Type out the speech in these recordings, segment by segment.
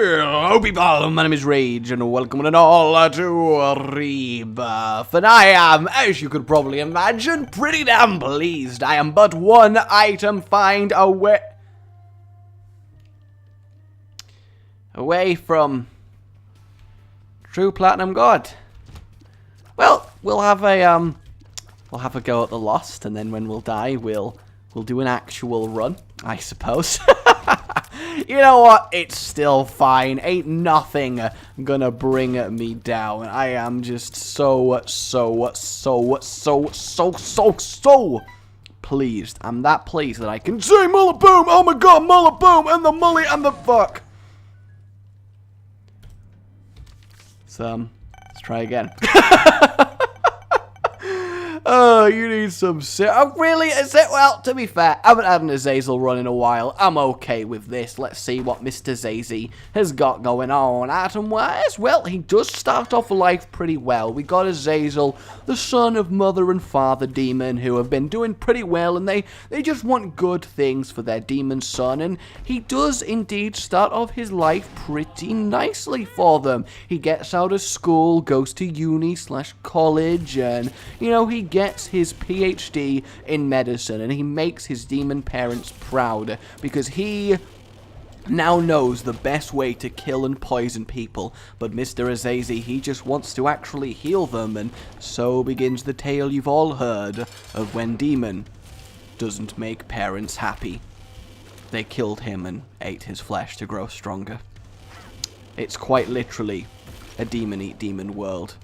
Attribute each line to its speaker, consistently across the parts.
Speaker 1: Hello people, my name is Rage and welcome one and all to Rebirth. And I am, as you could probably imagine, pretty damn pleased. I am but one item find away from True Platinum God. Well, we'll have a go at the Lost, and then when we'll die, we'll do an actual run, I suppose. You know what? It's still fine. Ain't nothing gonna bring me down. I am just so pleased. I'm that pleased that I can say Mullet Boom! Oh my god, Mullet Boom! And the mullet and the fuck! So, let's try again. Oh, you need some oh, really? Is it? Well, to be fair, I haven't had an Azazel run in a while. I'm okay with this. Let's see what Mr. Zazie has got going on. Atom-wise, well, he does start off life pretty well. We got Azazel, the son of Mother and Father Demon, who have been doing pretty well, and they just want good things for their demon son, and he does indeed start off his life pretty nicely for them. He gets out of school, goes to uni/college, and, you know, he gets his PhD in medicine, and he makes his demon parents proud because he now knows the best way to kill and poison people. But Mr. Azazi, he just wants to actually heal them, and so begins the tale you've all heard of when demon doesn't make parents happy. They killed him and ate his flesh to grow stronger. It's quite literally a demon eat demon world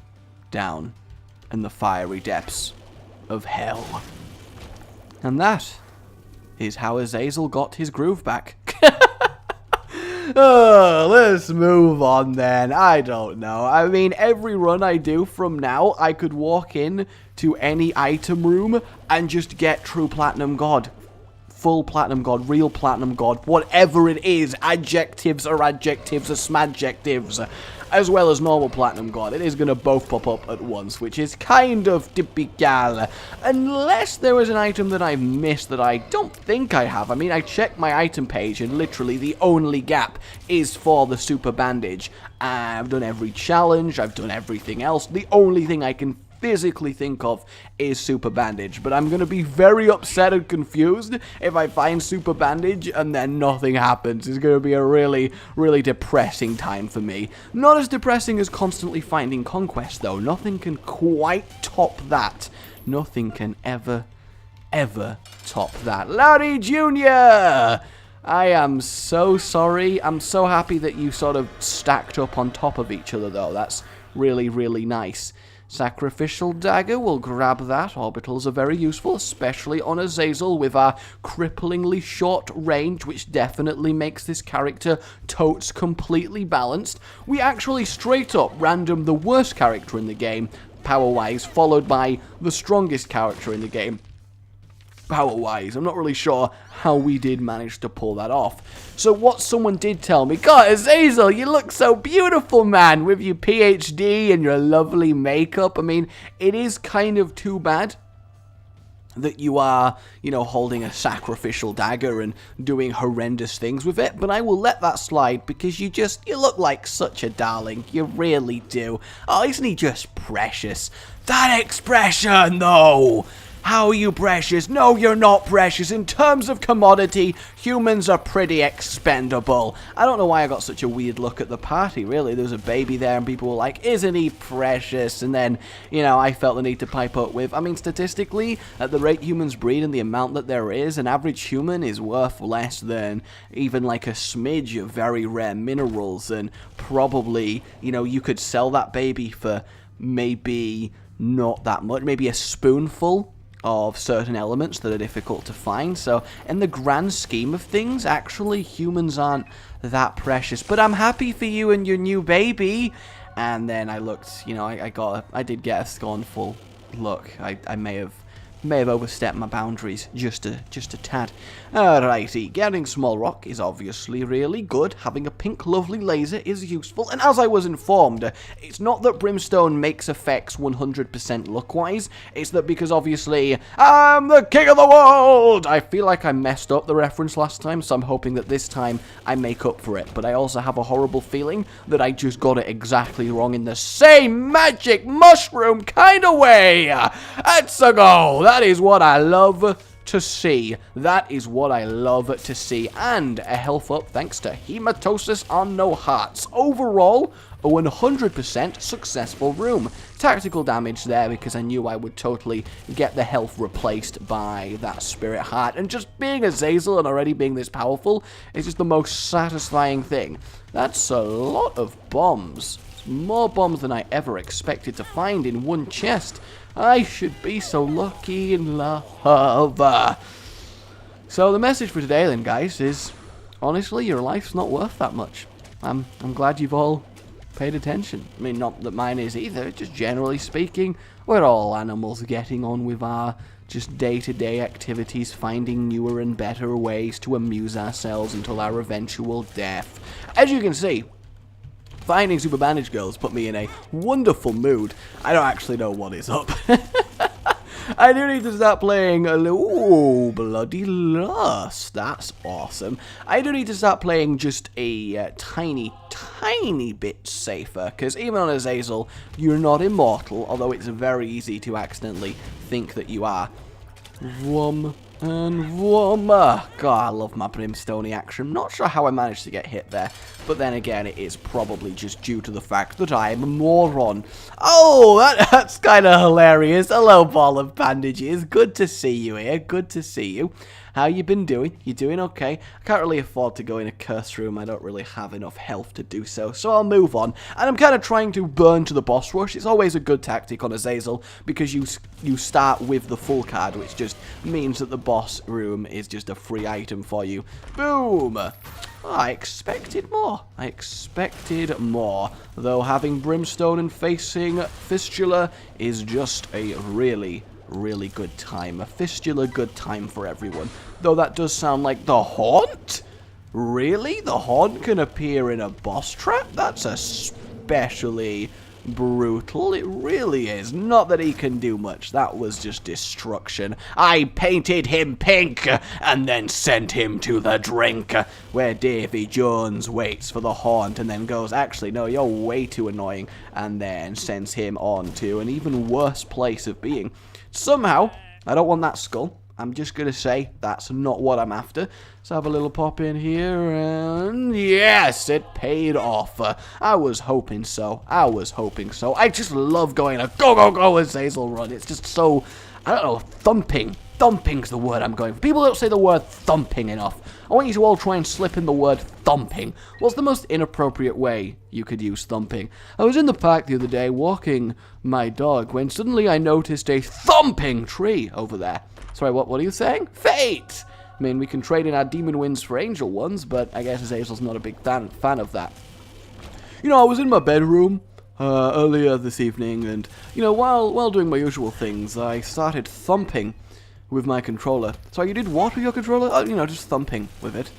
Speaker 1: down in the fiery depths of hell. And that is how Azazel got his groove back. Oh, let's move on then. I don't know. I mean, every run I do from now, I could walk in to any item room and just get True Platinum God. Full Platinum God, Real Platinum God, whatever it is, adjectives or smadjectives, as well as normal Platinum God. It is going to both pop up at once, which is kind of typical. Unless there was an item that I missed that I don't think I have. I mean, I checked my item page, and literally the only gap is for the Super Bandage. I've done every challenge, I've done everything else. The only thing I can physically think of is Super Bandage, but I'm gonna be very upset and confused if I find Super Bandage and then nothing happens. It's gonna be a really depressing time for me. Not as depressing as constantly finding Conquest though. Nothing can quite top that. Nothing can ever top that. Larry Jr. I am so sorry. I'm so happy that you sort of stacked up on top of each other though. That's really nice. Sacrificial Dagger, we'll grab that. Orbitals are very useful, especially on Azazel with our cripplingly short range, which definitely makes this character totes completely balanced. We actually straight up random the worst character in the game, power-wise, followed by the strongest character in the game, power-wise. I'm not really sure how we did manage to pull that off. So what someone did tell me, God, Azazel, you look so beautiful, man, with your PhD and your lovely makeup. I mean, it is kind of too bad that you are, you know, holding a sacrificial dagger and doing horrendous things with it, but I will let that slide because you look like such a darling. You really do. Oh, isn't he just precious? That expression, though! How are you precious? No, you're not precious. In terms of commodity, humans are pretty expendable. I don't know why I got such a weird look at the party, really. There was a baby there and people were like, isn't he precious? And then, you know, I felt the need to pipe up with, I mean, statistically, at the rate humans breed and the amount that there is, an average human is worth less than even like a smidge of very rare minerals. And probably, you know, you could sell that baby for maybe not that much, maybe a spoonful of certain elements that are difficult to find. So in the grand scheme of things, actually humans aren't that precious. But I'm happy for you and your new baby. And then I looked, you know, I did get a scornful look. I may have may have overstepped my boundaries just a tad. Alrighty, getting small rock is obviously really good. Having a pink lovely laser is useful. And as I was informed, it's not that Brimstone makes effects 100% luck-wise. It's that because obviously, I'm the king of the world! I feel like I messed up the reference last time, so I'm hoping that this time I make up for it. But I also have a horrible feeling that I just got it exactly wrong in the same magic mushroom kind of way. That's a go. That is what I love to see. That is what I love to see. And a health up thanks to hematosis on no hearts. Overall, a 100% successful room. Tactical damage there because I knew I would totally get the health replaced by that spirit heart. And just being Azazel and already being this powerful is just the most satisfying thing. That's a lot of bombs. More bombs than I ever expected to find in one chest. I should be so lucky in love. So the message for today then, guys, is honestly, your life's not worth that much. I'm glad you've all paid attention. I mean, not that mine is either, just generally speaking, we're all animals getting on with our just day-to-day activities, finding newer and better ways to amuse ourselves until our eventual death. As you can see, finding Super Bandage Girls put me in a wonderful mood. I don't actually know what is up. I do need to start playing a little... Ooh, Bloody Lust. That's awesome. I do need to start playing just a tiny bit safer, because even on Azazel, you're not immortal, although it's very easy to accidentally think that you are. Vroom and vroom. God, I love my brimstone action. Not sure how I managed to get hit there, but then again, it is probably just due to the fact that I am a moron. Oh, that's kind of hilarious. Hello, ball of bandages. Good to see you here. Good to see you. How you been doing? You doing okay? I can't really afford to go in a curse room. I don't really have enough health to do so, so I'll move on. And I'm kind of trying to burn to the boss rush. It's always a good tactic on Azazel because you start with the full card, which just means that the boss room is just a free item for you. Boom! Oh, I expected more. I expected more. Though having Brimstone and facing Fistula is just a really good time. A fistula good time for everyone. Though that does sound like the Haunt? Really? The Haunt can appear in a boss trap? That's especially brutal. It really is. Not that he can do much. That was just destruction. I painted him pink and then sent him to the drink, where Davy Jones waits for the Haunt and then goes, actually, no, you're way too annoying, and then sends him on to an even worse place of being. Somehow, I don't want that skull. I'm just going to say that's not what I'm after. Let's have a little pop in here, and yes, it paid off. I was hoping so. I just love going a go Azazel run. It's just so, I don't know, thumping. Thumping's the word I'm going for. People don't say the word thumping enough. I want you to all try and slip in the word thumping. What's the most inappropriate way you could use thumping? I was in the park the other day walking my dog when suddenly I noticed a thumping tree over there. Sorry, what are you saying? Fate! I mean, we can trade in our demon winds for angel ones, but I guess Azazel's not a big fan of that. You know, I was in my bedroom earlier this evening, and, you know, while doing my usual things, I started thumping with my controller. So you did what with your controller? Oh, you know, just thumping with it.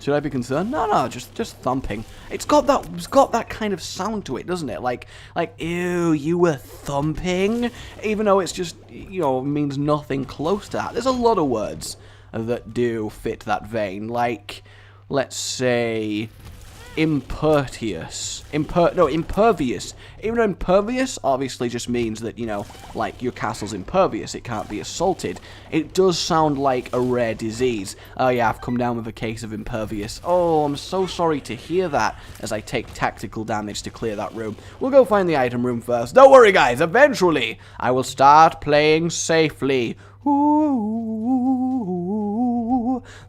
Speaker 1: Should I be concerned? No, just thumping. It's got that kind of sound to it, doesn't it? Like, ew, you were thumping? Even though it's just, you know, means nothing close to that. There's a lot of words that do fit that vein. Like, let's say, impervious. Impervious. Even though impervious obviously just means that, you know, like your castle's impervious, it can't be assaulted. It does sound like a rare disease. Oh yeah, I've come down with a case of impervious. Oh, I'm so sorry to hear that as I take tactical damage to clear that room. We'll go find the item room first. Don't worry guys, eventually I will start playing safely. Ooh.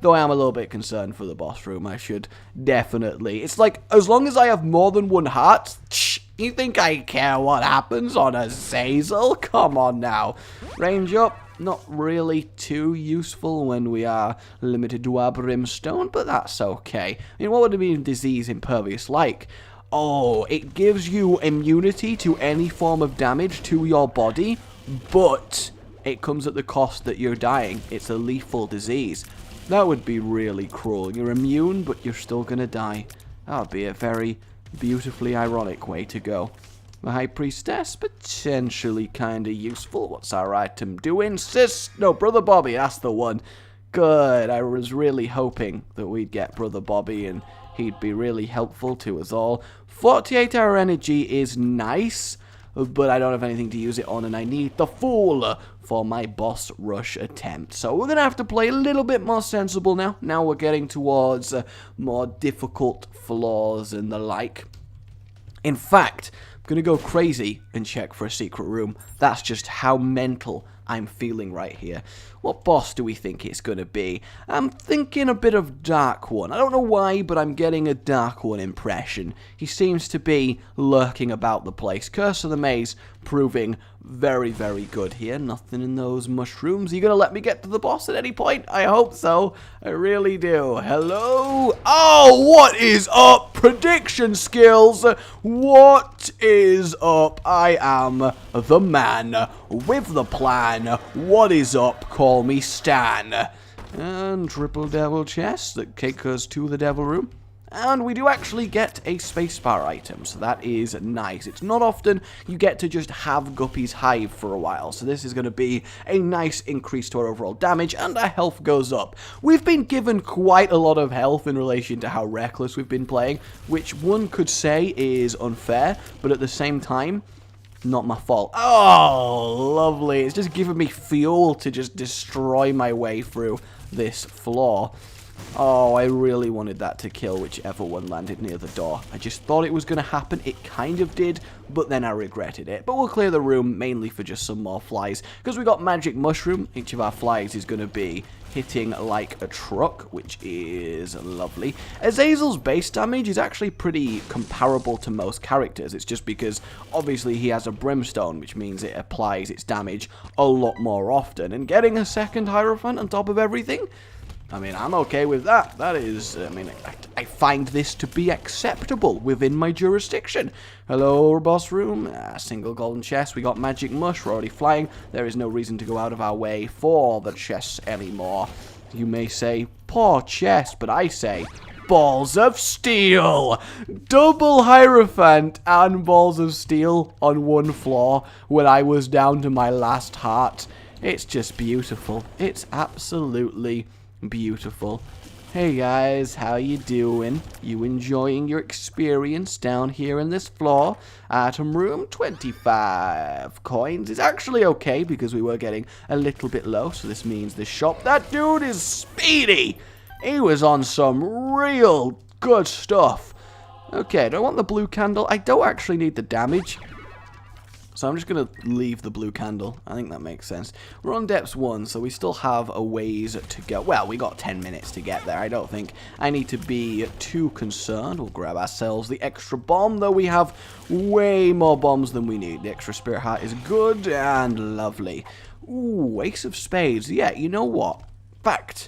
Speaker 1: Though I am a little bit concerned for the boss room. I should definitely. It's like, as long as I have more than one heart, you think I care what happens on Azazel? Come on now. Range up, not really too useful when we are limited to our brimstone, but that's okay. I mean, what would it be disease impervious like? Oh, it gives you immunity to any form of damage to your body, but it comes at the cost that you're dying. It's a lethal disease. That would be really cruel. You're immune, but you're still gonna die. That would be a very beautifully ironic way to go. The High Priestess, potentially kinda useful. What's our item doing? No, Brother Bobby, that's the one. Good. I was really hoping that we'd get Brother Bobby and he'd be really helpful to us all. 48-hour energy is nice, but I don't have anything to use it on, and I need the Fool for my boss rush attempt. So we're going to have to play a little bit more sensible now. Now we're getting towards more difficult floors and the like. In fact, I'm going to go crazy and check for a secret room. That's just how mental I'm feeling right here. What boss do we think it's going to be? I'm thinking a bit of Dark One. I don't know why, but I'm getting a Dark One impression. He seems to be lurking about the place. Curse of the Maze proving very, very good here. Nothing in those mushrooms. Are you going to let me get to the boss at any point? I hope so. I really do. Hello? Oh, what is up? Prediction skills. What is up? I am the man with the plan. What is up? Call me Stan. And triple devil chest that take us to the devil room. And we do actually get a spacebar item, so that is nice. It's not often you get to just have Guppy's Hive for a while, so this is going to be a nice increase to our overall damage, and our health goes up. We've been given quite a lot of health in relation to how reckless we've been playing, which one could say is unfair, but at the same time, not my fault. Oh, lovely. It's just giving me fuel to just destroy my way through this floor. Oh, I really wanted that to kill whichever one landed near the door. I just thought it was going to happen. It kind of did, but then I regretted it. But we'll clear the room mainly for just some more flies. Because we got Magic Mushroom, each of our flies is going to be hitting like a truck, which is lovely. Azazel's base damage is actually pretty comparable to most characters. It's just because, obviously, he has a Brimstone, which means it applies its damage a lot more often. And getting a second Hierophant on top of everything, I mean, I'm okay with that. That is, I mean, I find this to be acceptable within my jurisdiction. Hello, boss room. Single golden chest. We got Magic Mush. We're already flying. There is no reason to go out of our way for the chests anymore. You may say, poor chest, but I say, balls of steel. Double Hierophant and balls of steel on one floor when I was down to my last heart. It's just beautiful. It's absolutely beautiful. Hey guys, how you doing? You enjoying your experience down here in this floor? Item room, 25 coins is actually okay because we were getting a little bit low, so this means the shop. That dude is speedy. He was on some real good stuff. Okay, do I want the blue candle? I don't actually need the damage, so I'm just going to leave the blue candle. I think that makes sense. We're on depths 1, so we still have a ways to go. Well, we got 10 minutes to get there. I don't think I need to be too concerned. We'll grab ourselves the extra bomb, though we have way more bombs than we need. The extra spirit heart is good and lovely. Ooh, Ace of Spades. Yeah, you know what? Fact.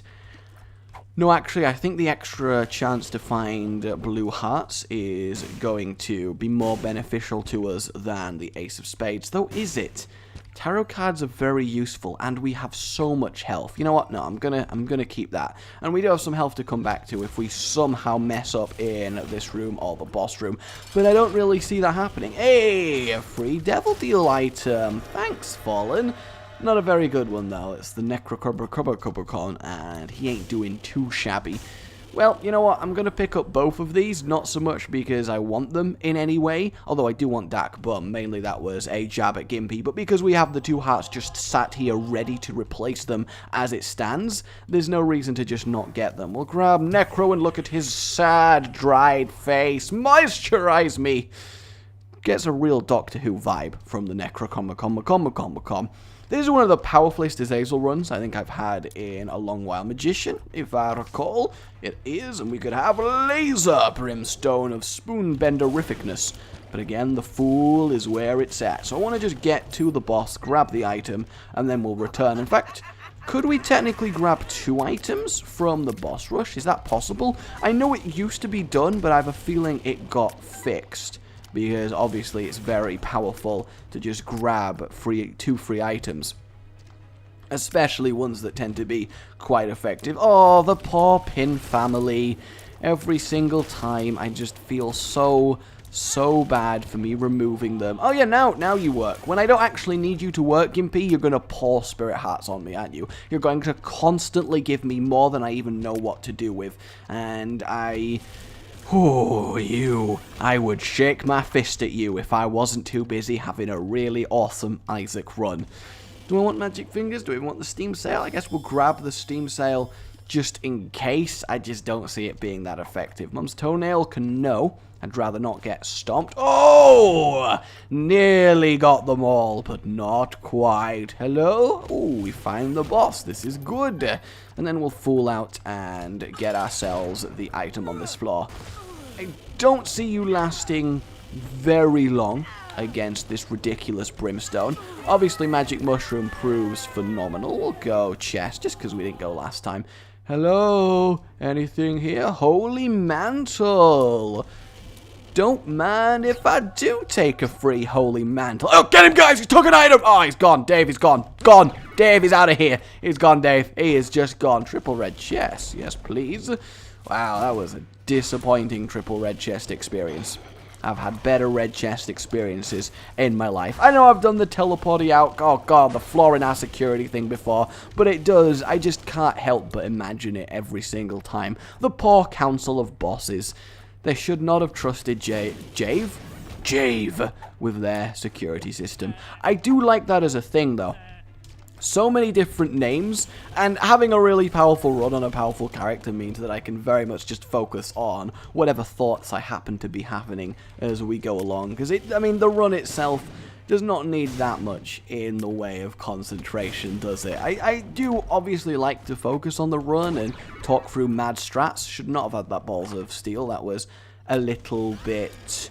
Speaker 1: No, actually, I think the extra chance to find blue hearts is going to be more beneficial to us than the Ace of Spades. Though, is it? Tarot cards are very useful, and we have so much health. You know what? No, I'm gonna keep that. And we do have some health to come back to if we somehow mess up in this room or the boss room. But I don't really see that happening. Hey, a free Devil Deal item. Thanks, Fallen. Not a very good one, though. It's the Necrocubicon, and he ain't doing too shabby. Well, you know what? I'm going to pick up both of these, not so much because I want them in any way, although I do want Dark Bum. Mainly that was a jab at Gimpy, but because we have the 2 hearts just sat here ready to replace them as it stands, there's no reason to just not get them. We'll grab Necro and look at his sad, dried face. Moisturize me! Gets a real Doctor Who vibe from the Necrocomicon. This is one of the powerfulest Azazel runs I think I've had in a long while. Magician, if I recall, it is, and we could have Laser Brimstone of Spoonbenderificness. But again, the Fool is where it's at. So I want to just get to the boss, grab the item, and then we'll return. In fact, could we technically grab 2 items from the boss rush? Is that possible? I know it used to be done, but I have a feeling it got fixed, because obviously it's very powerful to just grab 2 free items. especially ones that tend to be quite effective. Oh, the poor Pin family. Every single time, I just feel so bad for me removing them. Oh yeah, now you work. When I don't actually need you to work, Gimpy, you're going to pour Spirit Hearts on me, aren't you? You're going to constantly give me more than I even know what to do with. And I would shake my fist at you if I wasn't too busy having a really awesome Isaac run. Do I want Magic Fingers? Do we want the Steam Sale? I guess we'll grab the Steam Sale just in case. I just don't see it being that effective. Mum's Toenail can no. I'd rather not get stomped. Oh! Nearly got them all, but not quite. Hello? Oh, we find the boss. This is good. And then we'll fool out and get ourselves the item on this floor. I don't see you lasting very long against this ridiculous brimstone. Obviously, Magic Mushroom proves phenomenal. We'll go chest, just because we didn't go last time. Hello? Anything here? Holy Mantle! Don't mind if I do take a free Holy Mantle. Oh, get him, guys! He took an item! Oh, he's gone. Dave, he's gone. Gone. Dave, he's out of here. He's gone, Dave. He is just gone. Triple red chest. Yes, please. Wow, that was a disappointing triple red chest experience. I've had better red chest experiences in my life. I know I've done the teleporting out, oh god, the flaw in our security thing before, but it does, I just can't help but imagine it every single time. The poor council of bosses. They should not have trusted Jave with their security system. I do like that as a thing, though. So many different names, and having a really powerful run on a powerful character means that I can very much just focus on whatever thoughts I happen to be happening as we go along. Because, I mean, the run itself does not need that much in the way of concentration, does it? I do obviously like to focus on the run and talk through mad strats. Should not have had that Balls of Steel. That was a little bit...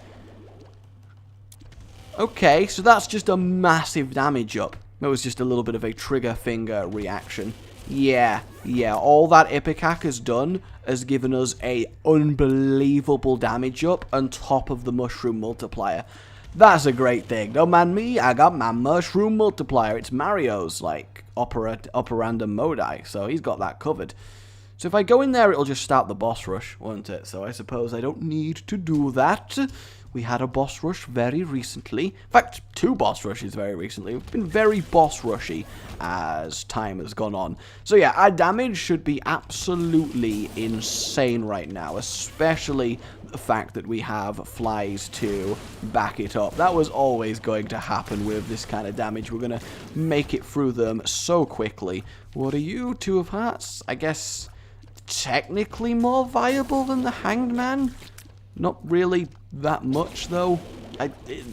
Speaker 1: Okay, so that's just a massive damage up. It was just a little bit of a trigger finger reaction. Yeah, all that Ipecac has done has given us a unbelievable damage up on top of the mushroom multiplier. That's a great thing. Don't mind me, I got my mushroom multiplier. It's Mario's, like, operandum modi, so he's got that covered. So if I go in there, it'll just start the boss rush, won't it? So I suppose I don't need to do that. We had a boss rush very recently. In fact, 2 boss rushes very recently. We've been very boss rushy as time has gone on. So yeah, our damage should be absolutely insane right now, especially the fact that we have flies to back it up. That was always going to happen with this kind of damage. We're going to make it through them so quickly. What are you? 2 of Hearts? I guess technically more viable than the Hanged Man? Not really that much, though.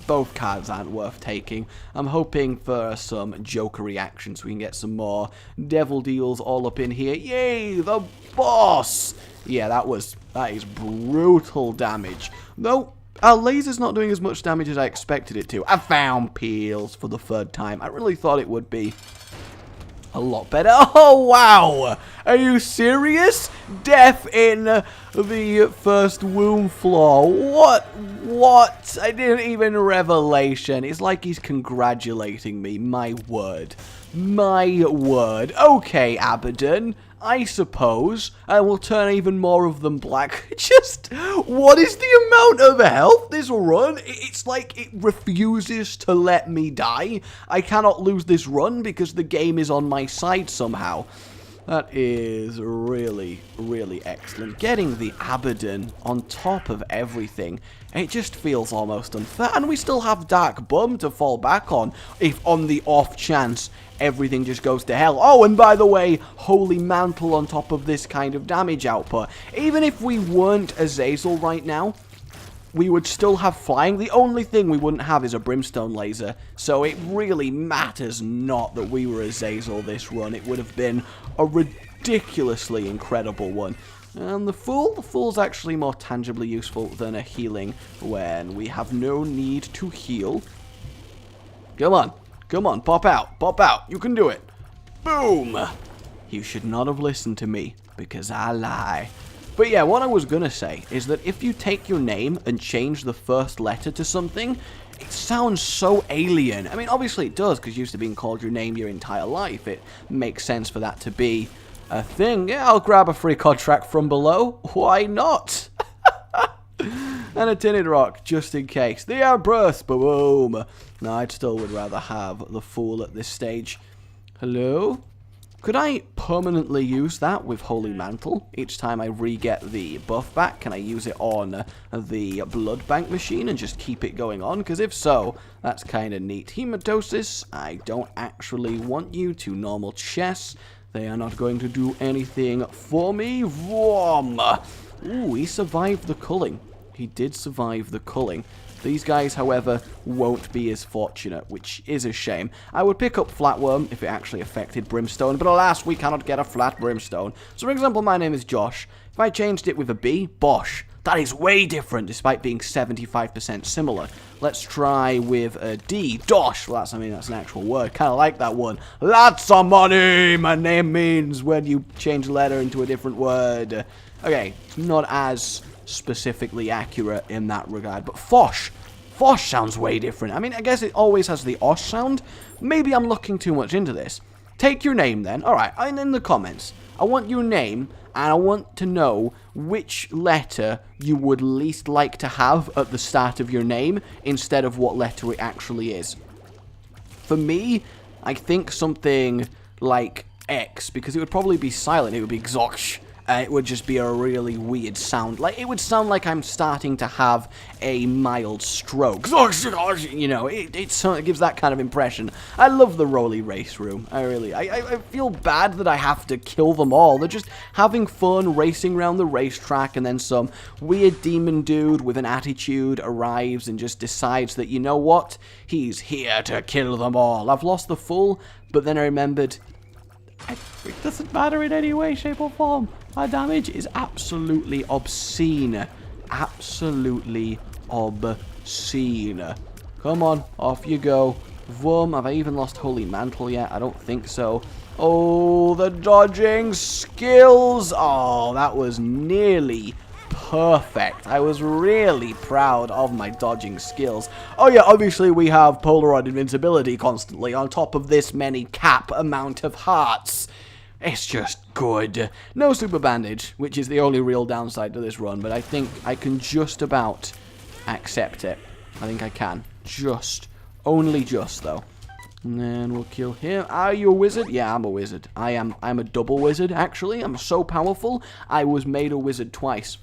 Speaker 1: Both cards aren't worth taking. I'm hoping for some Joker reactions. We can get some more Devil Deals all up in here. Yay, the boss! Yeah, that is brutal damage. Though, our laser's not doing as much damage as I expected it to. I found Peels for the 3rd time. I really thought it would be a lot better. Oh, wow! Are you serious? Death in the first womb floor. What? I didn't even revelation. It's like he's congratulating me. My word. My word. Okay, Abaddon. I suppose I will turn even more of them black. Just, what is the amount of health this run? It's like it refuses to let me die. I cannot lose this run because the game is on my side somehow. That is really, really excellent. Getting the Abaddon on top of everything, it just feels almost unfair. And we still have Dark Bum to fall back on, if on the off chance everything just goes to hell. Oh, and by the way, Holy Mantle on top of this kind of damage output. Even if we weren't Azazel right now, we would still have flying. The only thing we wouldn't have is a Brimstone Laser. So it really matters not that we were Azazel this run. It would have been a ridiculously incredible one. And the Fool's actually more tangibly useful than a healing when we have no need to heal. Come on, pop out, you can do it. Boom! You should not have listened to me, because I lie. But yeah, what I was gonna say is that if you take your name and change the first letter to something, It sounds so alien. I mean, obviously it does, because you're used to being called your name your entire life. It makes sense for that to be a thing. Yeah, I'll grab a free contract from below. Why not? And a tinted rock, just in case. The Empress, boom. No, I'd still would rather have the Fool at this stage. Hello? Could I permanently use that with Holy Mantle? Each time I re-get the buff back, can I use it on the Blood Bank machine and just keep it going on? Because if so, that's kind of neat. Hematosis, I don't actually want you to normal chess. They are not going to do anything for me. Vroom! Ooh, he survived the culling. He did survive the culling. These guys, however, won't be as fortunate, which is a shame. I would pick up Flatworm if it actually affected Brimstone, but alas, we cannot get a flat Brimstone. So, for example, my name is Josh. If I changed it with a B, Bosh. That is way different, despite being 75% similar. Let's try with a D, Dosh. Well, that's an actual word. Kind of like that one. Lots of money, my name means when you change a letter into a different word. Okay, not as specifically accurate in that regard, but Fosh. Fosh sounds way different. I mean, I guess it always has the Osh sound. Maybe I'm looking too much into this. Take your name then. Alright, and in the comments, I want your name, and I want to know which letter you would least like to have at the start of your name, instead of what letter it actually is. For me, I think something like X, because it would probably be silent. It would be Xox. It would just be a really weird sound. Like, it would sound like I'm starting to have a mild stroke. You know, it gives that kind of impression. I love the Rolly Race Room. I feel bad that I have to kill them all. They're just having fun racing around the racetrack, and then some weird demon dude with an attitude arrives and just decides that, you know what? He's here to kill them all. I've lost the Fool, but then I remembered it doesn't matter in any way, shape, or form. My damage is absolutely obscene. Absolutely obscene. Come on, off you go. Vroom. Have I even lost Holy Mantle yet? I don't think so. Oh, the dodging skills. Oh, that was nearly perfect. I was really proud of my dodging skills. Oh yeah, obviously we have Polaroid invincibility constantly on top of this many cap amount of hearts. It's just good. No super bandage, which is the only real downside to this run, but I think I can just about accept it. I think I can. Only just though. And then we'll kill him. Are you a wizard? Yeah, I'm a wizard. I'm a double wizard, actually. I'm so powerful, I was made a wizard twice.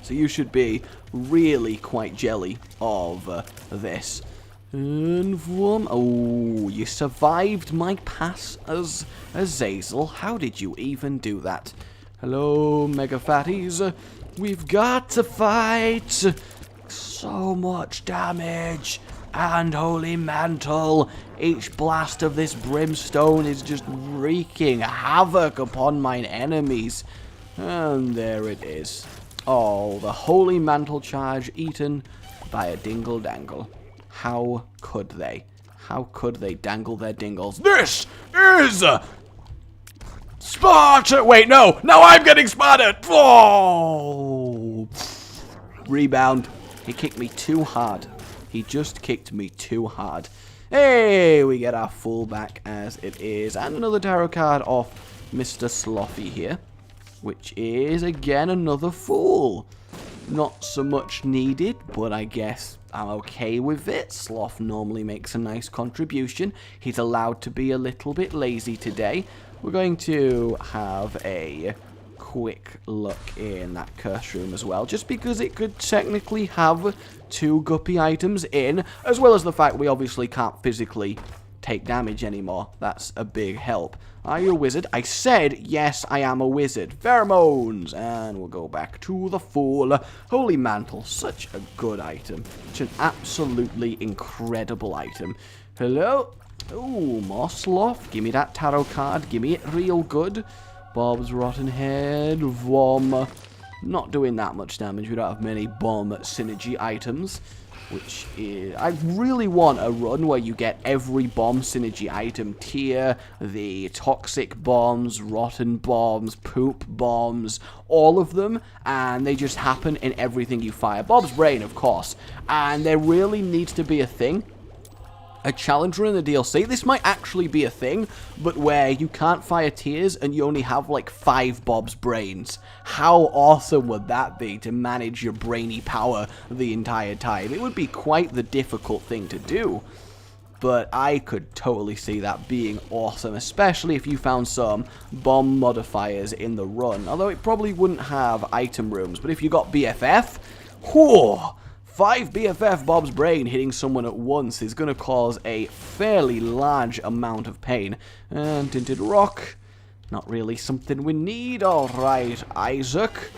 Speaker 1: So you should be really quite jelly of this. And vroom. Oh, you survived my pass as Azazel. How did you even do that? Hello, Mega Fatties. We've got to fight. So much damage. And Holy Mantle. Each blast of this brimstone is just wreaking havoc upon mine enemies. And there it is. Oh, the Holy Mantle charge eaten by a dingle dangle. How could they? How could they dangle their dingles? This is Sparta! Wait, no! Now I'm getting spotted! Oh! Rebound. He kicked me too hard. He just kicked me too hard. Hey, we get our Fool back as it is. And another tarot card off Mr. Slothy here, which is, again, another Fool. Not so much needed, but I guess I'm okay with it. Sloth normally makes a nice contribution. He's allowed to be a little bit lazy today. We're going to have a quick look in that curse room as well, just because it could technically have 2 guppy items in, as well as the fact we obviously can't physically take damage anymore. That's a big help. Are you a wizard? I said, yes, I am a wizard. Pheromones. And we'll go back to the Fool. Holy Mantle. Such a good item. Such an absolutely incredible item. Hello? Ooh, more Sloth. Give me that tarot card. Give me it real good. Bob's Rotten Head. Vom. not doing that much damage. We don't have many bomb synergy items, which is... I really want a run where you get every bomb synergy item tier, the toxic bombs, rotten bombs, poop bombs, all of them, and they just happen in everything you fire. Bob's Brain, of course, and there really needs to be a thing, a challenger in the DLC. This might actually be a thing, but where you can't fire tiers and you only have like 5 Bob's Brains. How awesome would that be to manage your brainy power the entire time? It would be quite the difficult thing to do, but I could totally see that being awesome, especially if you found some bomb modifiers in the run. Although it probably wouldn't have item rooms, but if you got BFF, whoo! 5 BFF Bob's Brain hitting someone at once is going to cause a fairly large amount of pain. And Tinted Rock, not really something we need. Alright, Isaac.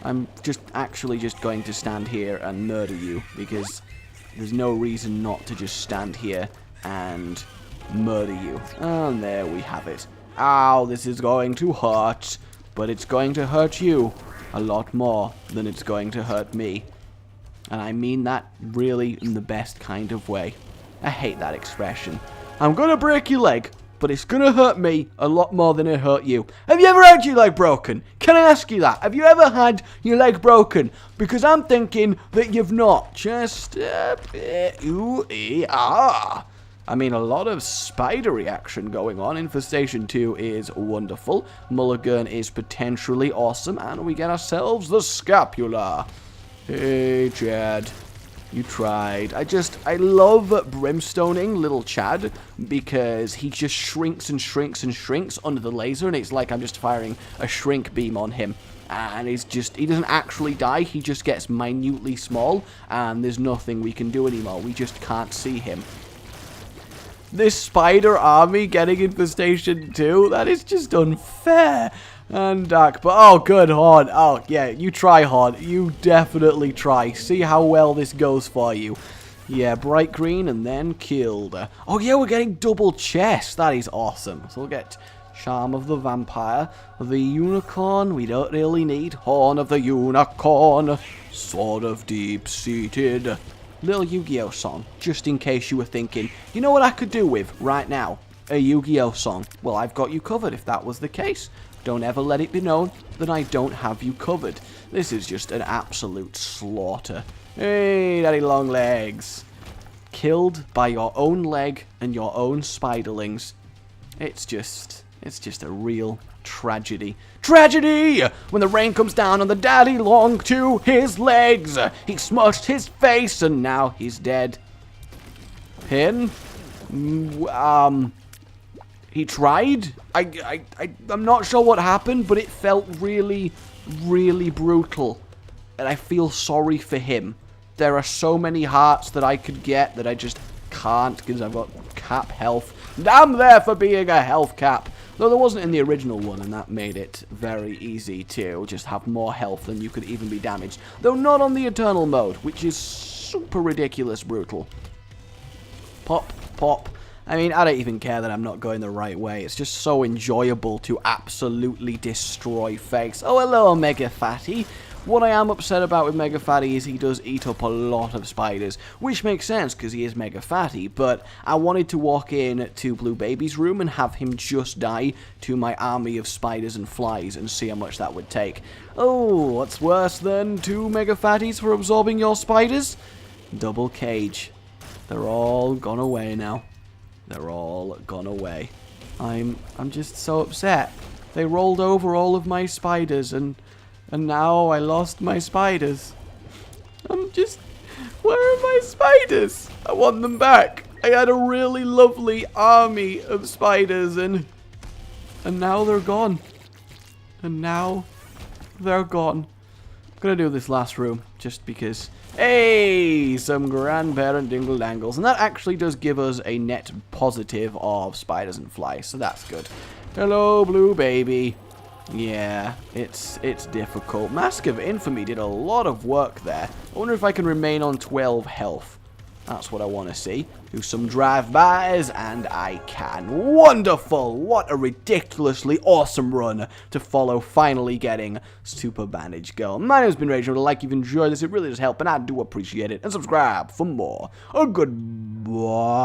Speaker 1: I'm actually just going to stand here and murder you, because there's no reason not to just stand here and murder you. And there we have it. Ow, this is going to hurt, but it's going to hurt you a lot more than it's going to hurt me. And I mean that really in the best kind of way. I hate that expression. I'm gonna break your leg, but it's gonna hurt me a lot more than it hurt you. Have you ever had your leg broken? Can I ask you that? Have you ever had your leg broken? Because I'm thinking that you've not. Just, ooh, ah. I mean, a lot of spidery action going on. Infestation 2 is wonderful. Mulligan is potentially awesome. And we get ourselves the Scapula. Hey, Chad. You tried. I love brimstoning little Chad because he just shrinks and shrinks and shrinks under the laser, and it's like I'm just firing a shrink beam on him. And he doesn't actually die, he just gets minutely small, and there's nothing we can do anymore. We just can't see him. This spider army getting infestation 2, that is just unfair. And Dark, but oh good, Horn. Oh yeah, you try, Horn. You definitely try. See how well this goes for you. Yeah, bright green and then killed. Oh yeah, we're getting double chest. That is awesome. So we'll get Charm of the Vampire. The Unicorn, we don't really need. Horn of the Unicorn. Sword of Deep-Seated. Little Yu-Gi-Oh song, just in case you were thinking, you know what I could do with right now? A Yu-Gi-Oh song. Well, I've got you covered if that was the case. Don't ever let it be known that I don't have you covered. This is just an absolute slaughter. Hey, Daddy Long Legs. Killed by your own leg and your own spiderlings. It's just a real tragedy. Tragedy! When the rain comes down on the Daddy Long to his legs. He smushed his face and now he's dead. Pin? He tried. I'm not sure what happened, but it felt really, really brutal. And I feel sorry for him. There are so many hearts that I could get that I just can't because I've got cap health. And I'm there for being a health cap. Though there wasn't in the original one, and that made it very easy to just have more health than you could even be damaged. Though not on the Eternal mode, which is super ridiculous brutal. Pop, pop. I mean, I don't even care that I'm not going the right way. It's just so enjoyable to absolutely destroy face. Oh, hello, Mega Fatty. What I am upset about with Mega Fatty is he does eat up a lot of spiders, which makes sense because he is Mega Fatty, but I wanted to walk in to Blue Baby's room and have him just die to my army of spiders and flies and see how much that would take. Oh, what's worse than 2 Mega Fatties for absorbing your spiders? Double cage. They're all gone away now. They're all gone away. I'm just so upset. They rolled over all of my spiders and now I lost my spiders. Where are my spiders? I want them back. I had a really lovely army of spiders and now they're gone. And now they're gone. I'm gonna do this last room just because. Hey, some grandparent dingle dangles. And that actually does give us a net positive of spiders and flies, so that's good. Hello, Blue Baby. Yeah, it's difficult. Mask of Infamy did a lot of work there. I wonder if I can remain on 12 health. That's what I want to see. Do some drive-bys, and I can. Wonderful! What a ridiculously awesome run to follow, finally getting Super Bandage Girl. My name's been Rage. Like, if you've enjoyed this, it really does help, and I do appreciate it. And subscribe for more. Goodbye.